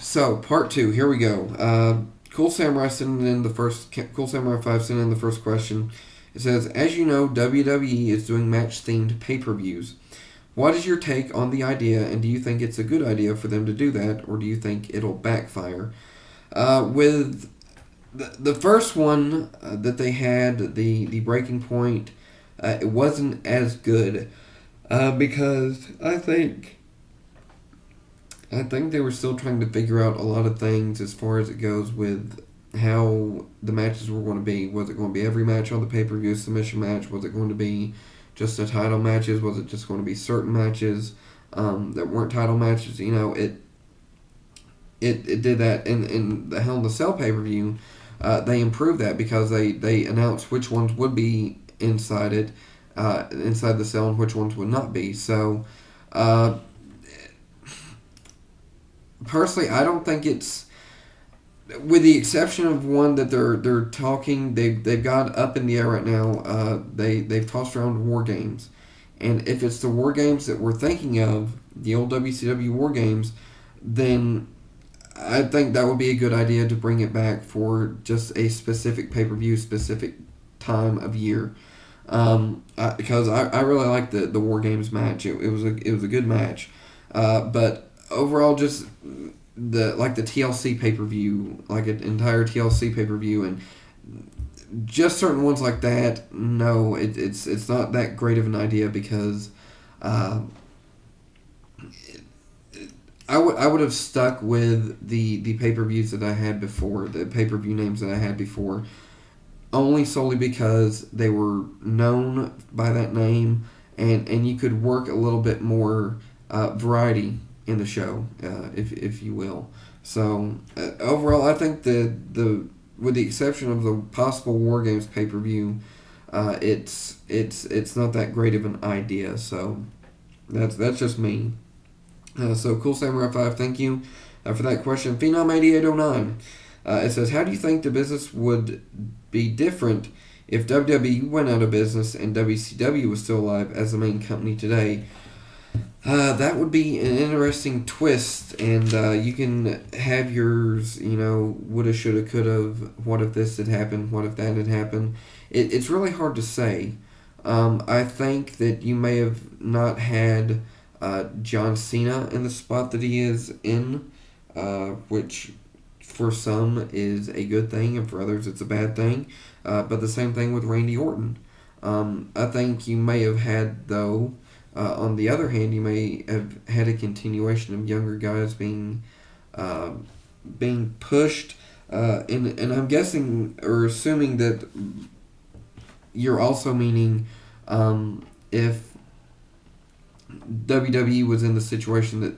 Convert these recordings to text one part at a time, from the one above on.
so part two. Here we go. Cool Samurai sending in the first. Cool Samurai 5 sending in the first question. It says, as you know, WWE is doing match themed pay per views. What is your take on the idea, and do you think it's a good idea for them to do that, or do you think it'll backfire? With the first one that they had, the Breaking Point, it wasn't as good because I think they were still trying to figure out a lot of things as far as it goes with how the matches were going to be. Was it going to be every match on the pay per view submission match? Was it going to be just the title matches? Was it just going to be certain matches that weren't title matches? It did that in the Hell in the Cell pay per view. They improved that because they announced which ones would be inside it, inside the cell, and which ones would not be. So, personally, I don't think it's, with the exception of one that they're talking, they've got up in the air right now. They've tossed around War Games, and if it's the War Games that we're thinking of, the old WCW War Games, then I think that would be a good idea to bring it back for just a specific pay per view, specific time of year. Because I really liked the War Games match. It was a good match, but overall, just the TLC pay per view, like an entire TLC pay per view, and just certain ones like that. No, it's not that great of an idea because. I would have stuck with the pay per views that I had before, the pay per view names that I had before, only solely because they were known by that name, and you could work a little bit more variety in the show, if you will. So overall, I think the with the exception of the possible War Games pay per view, it's not that great of an idea. So that's just me. So Cool Samurai 5, thank you for that question. Phenom 8809, it says, how do you think the business would be different if WWE went out of business and WCW was still alive as the main company today? That would be an interesting twist, and you can have yours, woulda, shoulda, coulda, what if this had happened, what if that had happened. It's really hard to say. I think that you may have not had John Cena in the spot that he is in, which for some is a good thing and for others it's a bad thing. But the same thing with Randy Orton. I think you may have had, though, on the other hand, you may have had a continuation of younger guys being pushed, and I'm guessing or assuming that you're also meaning if WWE was in the situation that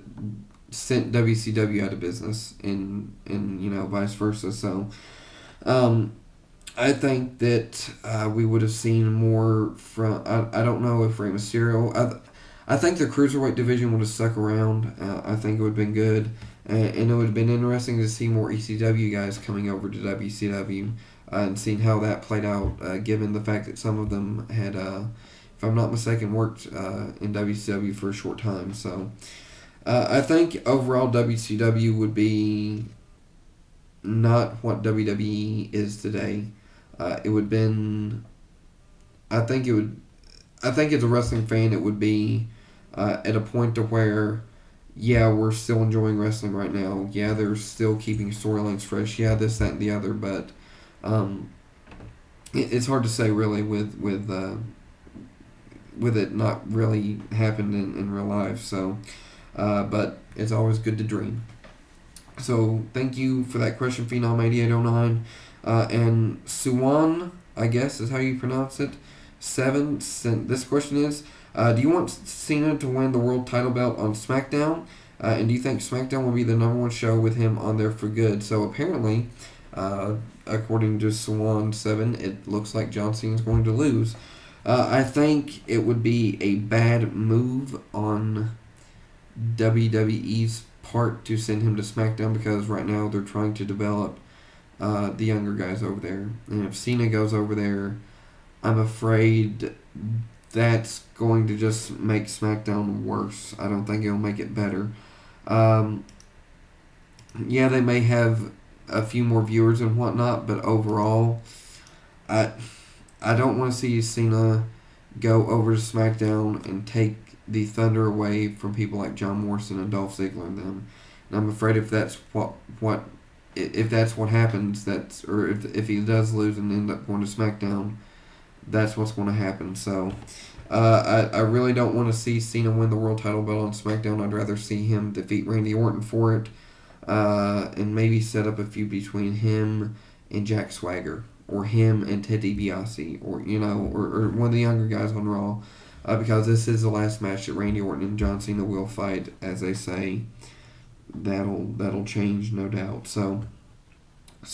sent WCW out of business, and vice versa. So, I think that we would have seen more from. I don't know if Rey Mysterio. I think the cruiserweight division would have stuck around. I think it would have been good, and it would have been interesting to see more ECW guys coming over to WCW and seeing how that played out. Given the fact that some of them had. If I'm not mistaken, worked in WCW for a short time. So I think overall WCW would be not what WWE is today. It would been. I think as a wrestling fan, it would be at a point to where, yeah, we're still enjoying wrestling right now. Yeah, they're still keeping storylines fresh. Yeah, this, that, and the other. But it's hard to say really with it not really happened in real life. So, but it's always good to dream. So thank you for that question, Phenom 8809. And Suwan, I guess is how you pronounce it, 7, this question is, do you want Cena to win the world title belt on SmackDown? And do you think SmackDown will be the number one show with him on there for good? So apparently, according to Suwan 7, it looks like John Cena is going to lose. I think it would be a bad move on WWE's part to send him to SmackDown because right now they're trying to develop the younger guys over there. And if Cena goes over there, I'm afraid that's going to just make SmackDown worse. I don't think it'll make it better. yeah, they may have a few more viewers and whatnot, but overall, I I don't want to see Cena go over to SmackDown and take the thunder away from people like John Morrison and Dolph Ziggler and them. And I'm afraid if that's what if that's what happens, that's or if he does lose and end up going to SmackDown, that's what's going to happen. So I really don't want to see Cena win the world title belt on SmackDown. I'd rather see him defeat Randy Orton for it, and maybe set up a feud between him and Jack Swagger, or him and Ted DiBiase, or or one of the younger guys on Raw, because this is the last match that Randy Orton and John Cena will fight. As they say, that'll change, no doubt. So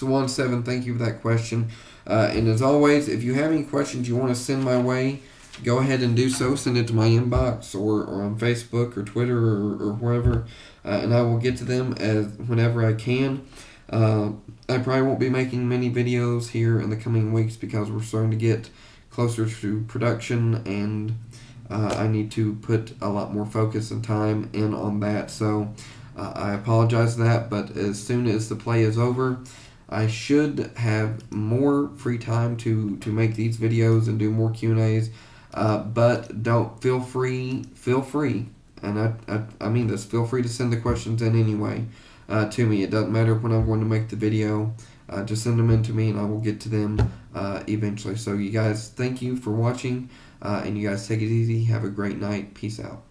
on 7, thank you for that question. And as always, if you have any questions you want to send my way, go ahead and do so. Send it to my inbox or on Facebook or Twitter or wherever, and I will get to them as whenever I can. I probably won't be making many videos here in the coming weeks because we're starting to get closer to production, and I need to put a lot more focus and time in on that. So I apologize for that, but as soon as the play is over, I should have more free time to make these videos and do more Q&As. But don't feel free, and I mean this. Feel free to send the questions in anyway to me. It doesn't matter when I'm going to make the video. Just send them in to me, and I will get to them eventually. So you guys, thank you for watching, and you guys take it easy. Have a great night. Peace out.